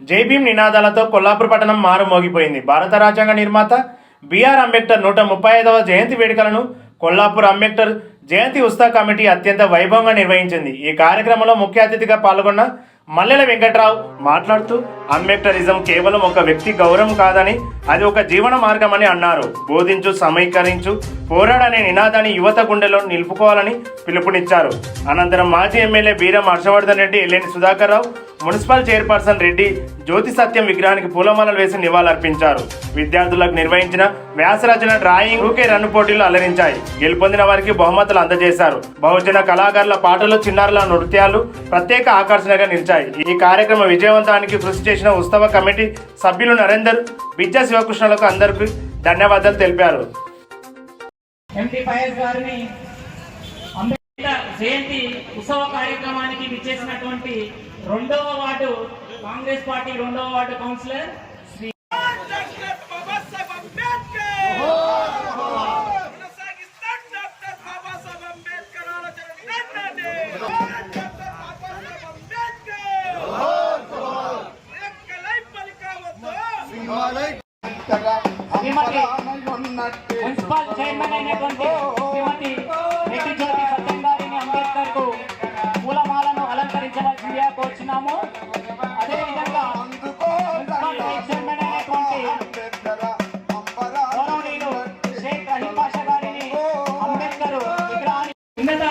జై భీమ్ నినాదాలతో కొల్లాపూర్ పట్టణం మారుమోగిపోయింది. భారత రాజ్యాంగ నిర్మాత బిఆర్ అంబేద్కర్ 135వ జయంతి వేడుకలను కొల్లాపూర్ అంబేద్కర్ జయంతి ఉత్సవ కమిటీ అత్యంత వైభవంగా నిర్వహించింది. ఈ కార్యక్రమంలో ముఖ్య అతిథిగా పాల్గొన్న మల్లెల వెంకట్రావు మాట్లాడుతూ అంబేద్కరిజం కేవలం ఒక వ్యక్తి గౌరవం కాదని అది ఒక జీవన మార్గమని అన్నారు. బోధించు, సమీకరించు, పోరాడనే నినాదాన్ని యువత గుండెలో నిలుపుకోవాలని పిలుపునిచ్చారు. అనంతరం మాజీ ఎమ్మెల్యే బీరం హర్షవర్ధన్ రెడ్డి, ఎల్లేని సుధాకర్ రావు, మున్సిపల్ చైర్పర్సన్ రెడ్డి జ్యోతి సత్యం విగ్రహానికి పూలమాలలు వేసి నివాళులర్పించారు. విద్యార్థులకు నిర్వహించిన వ్యాసరచన, డ్రాయింగ్, రూకే రన్ పోటీలు అలరించాయి. గెలుపొందిన వారికి బహుమతులు అందజేశారు. బహుజన కళాకారుల పాటలు, చిన్నారుల నృత్యాలు ప్రత్యేక ఆకర్షణగా నిలిచాయి. ఈ కార్యక్రమ విజయవంతానికి కృషి చేసిన ఉత్సవ కమిటీ సభ్యులు నరేందర్, బిజ్జా శివకృష్ణలకు అందరికీ ధన్యవాదాలు తెలిపారు. జయంతి ఉత్సవ కార్యక్రమానికి విచ్చేసినటువంటి 2వ వార్డు కాంగ్రెస్ పార్టీ 2వ ward councillor Shri municipal chairman అయినటువంటి శ్రీమతి రెడ్డి జ్యోతి సత్యం గారిని అంబేద్కర్ కు పూలమాలను అలంకరించవలసిందిగా కోరుచున్నాము. అదేవిధంగా మున్సిపల్ వైస్ చైర్మన్ అయినటువంటి గౌరవనీయులు షేక్ రహీం పాషా గారిని అంబేద్కర్ విగ్రహాన్ని ఉన్నత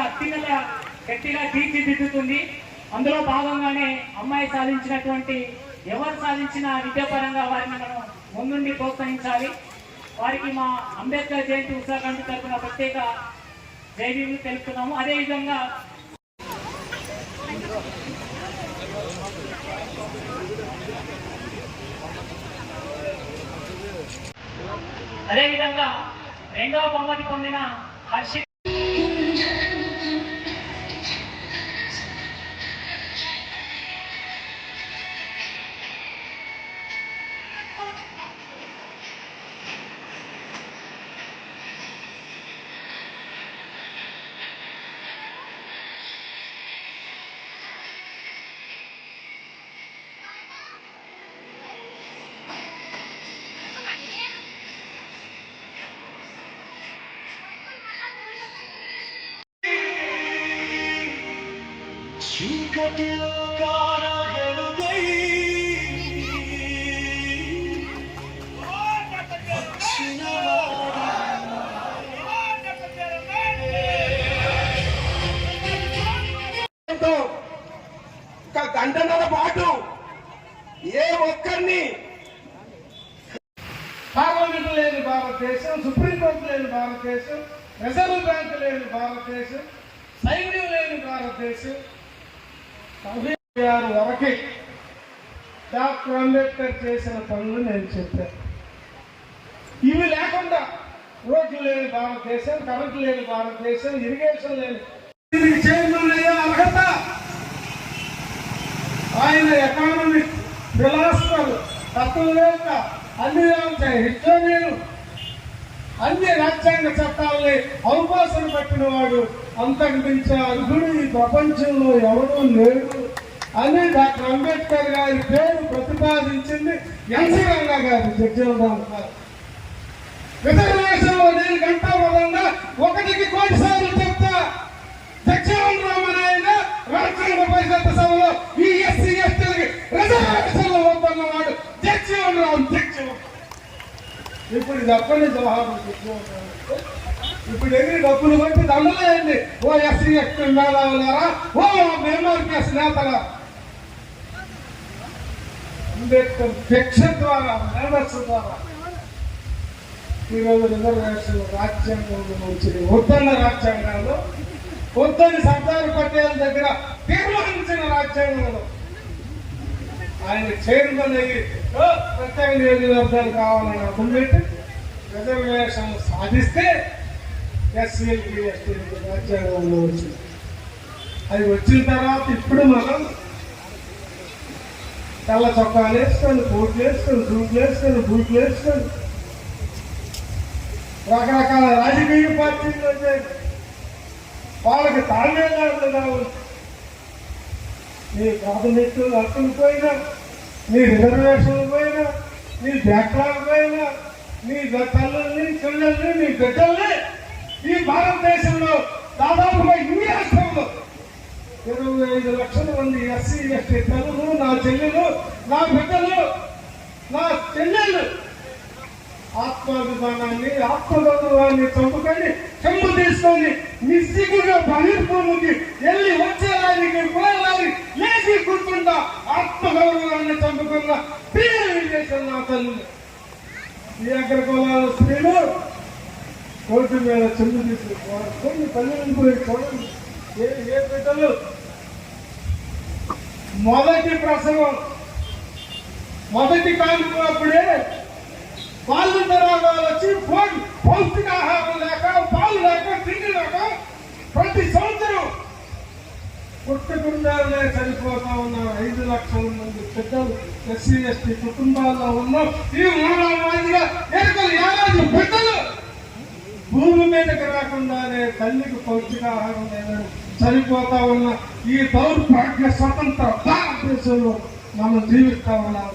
అత్యున్నత వ్యక్తిగా తీర్చిదిద్దుతుంది. అందులో భాగంగానే అమ్మాయి సాధించినటువంటి ఎవరు సాధించిన విద్యాపరంగా వారిని మనం ముందుండి ప్రోత్సహించాలి. వారికి మా అంబేద్కర్ జయంతి ఉత్సవ కమిటీ తరఫున ప్రత్యేక జై భీమ్ తెలుపుతున్నాము. అదేవిధంగా 2వ బహుమతి పొందిన హర్షిత్ ఒక గంటన్నర పాటు ఏ ఒక్కరిని పార్లమెంట్ లేని భారతదేశం, సుప్రీంకోర్టు లేని భారతదేశం, రిజర్వ్ బ్యాంకు లేని భారతదేశం, సైన్యం లేని భారతదేశం, 96 వరకే డాక్టర్ అంబేద్కర్ చేసిన పనులు నేను చెప్పాను. ఇవి లేకుండా రోడ్లు లేని భారతదేశం, కరెంటు లేని భారతదేశం, ఇరిగేషన్ లేని చైర్మన్ అయ్యే అర్హత ఆయన ఎకానమిస్ట్, ఫిలాసఫర్, తత్వవేత్త, అన్ని హిస్టోరియన్, అన్ని రాజ్యాంగ చట్టాలని అవకాశం పట్టిన వాడు, అంతకు మించిన అర్హుడు ఈ ప్రపంచంలో ఎవరూ లేడు అని డాక్టర్ అంబేద్కర్ గారి పేరు ప్రతిపాదించింది ఎన్సీ రంగా గారు, జగ్జీవన్ గారు. రిజర్వేషన్లో నేను గంటాబద్ధంగా 1కి 1,00,00,000 సార్లు చెప్తా. జగ్జీవన్ రామ్ అని ఆయన రాజ్యాంగ పరిషత్ సభలో ఈ ఎస్సీ ఎస్టీలకి రిజర్వేషన్లు వద్దన్నవాడు జగ్జీవన్ రామ్. ఇప్పుడు ఇది అప్పటి జవహర్ ఇప్పుడు ఎగిరి డబ్బులు బట్టి దండలేయండి. ఓ ఎస్సీ ఎస్టీ మేధావులారా, ఓ ఎంఆర్పిఎస్ నేతలా, అంబేద్కర్ భిక్ష ద్వారా, మేధస్సు ద్వారా ఈరోజు రిజర్వేషన్ రాజ్యాంగంలో వచ్చింది. వద్దన్న రాజ్యాంగంలో, వద్దని సర్దార్ పటేల్ దగ్గర తీర్మానించిన రాజ్యాంగంలో ఆయన చైర్మన్ అయ్యి ప్రత్యేక నియోజకవర్గాలు కావాలని అనుకుంటే రిజర్వేషన్ సాధిస్తే ఎస్సీలకి ఎస్టీలకి రాజ్యాంగంలో వచ్చింది. అది వచ్చిన తర్వాత ఇప్పుడు మనం తెల్ల చొక్కాలు వేసుకొని, కోట్లు వేసుకొని, సూట్లు వేసుకొని, బూట్లు వేసుకొని రకరకాల రాజకీయ పార్టీలు వచ్చాయి. వాళ్ళకి తాళమేళాడుగా ఉంది. మీ ప్రాథమిక హక్కులు పోయినా, నీ రిజర్వేషన్లు పోయినా, నీ బ్యాక్లాగ్ పోయినా, నీ తల్లుల్ని చెల్లెల్ని నీ బిడ్డల్ని ఈ భారతదేశంలో దాదాపుగా ఈ రాష్ట్రంలో 25 లక్షల మంది ఎస్సీ ఎస్టీ తల్లులు, నా చెల్లెలు, నా బిడ్డలు, నా చెల్లెళ్ళు ఆత్మాభిమానాన్ని ఆత్మగౌరవాన్ని చంపుకొని చెంపు తీసుకొని నిస్సిగ్గుగా బహిర్భూమికి వెళ్ళి వచ్చేదానికి పోయేదాన్ని లేచి కూర్చుంటా ఆత్మగౌరవాన్ని చంపుకున్న పీడలు చేసిన నా తల్లులు. ఈ అగ్రకులాల స్త్రీలు కోర్టు మీద చెంపు తీసుకున్నారు. కొన్ని తల్లిని పోయి చూడండి, ఏ బిడ్డలు మొదటి ప్రసవం మొదటి కానుకున్నప్పుడే బాల్యంతరాగాలు వచ్చి పౌష్టికాహారం లేక, పాలు లేక, తిండి లేక ప్రతి సంవత్సరం పుట్టకుండానే చనిపోతా ఉన్నారు 5 లక్షల మంది బిడ్డలు ఎస్సీ ఎస్టీ కుటుంబాల్లో ఉన్న ఈ 3వ ఎరుకలు ఏడాది బిడ్డలు భూమి మీదకి రాకుండానే తల్లికి పౌష్టికాహారం లేదని చనిపోతా ఉన్న ఈ దౌర్భాగ్య స్వతంత్ర భారతదేశంలో మనం జీవిస్తా ఉన్నాం.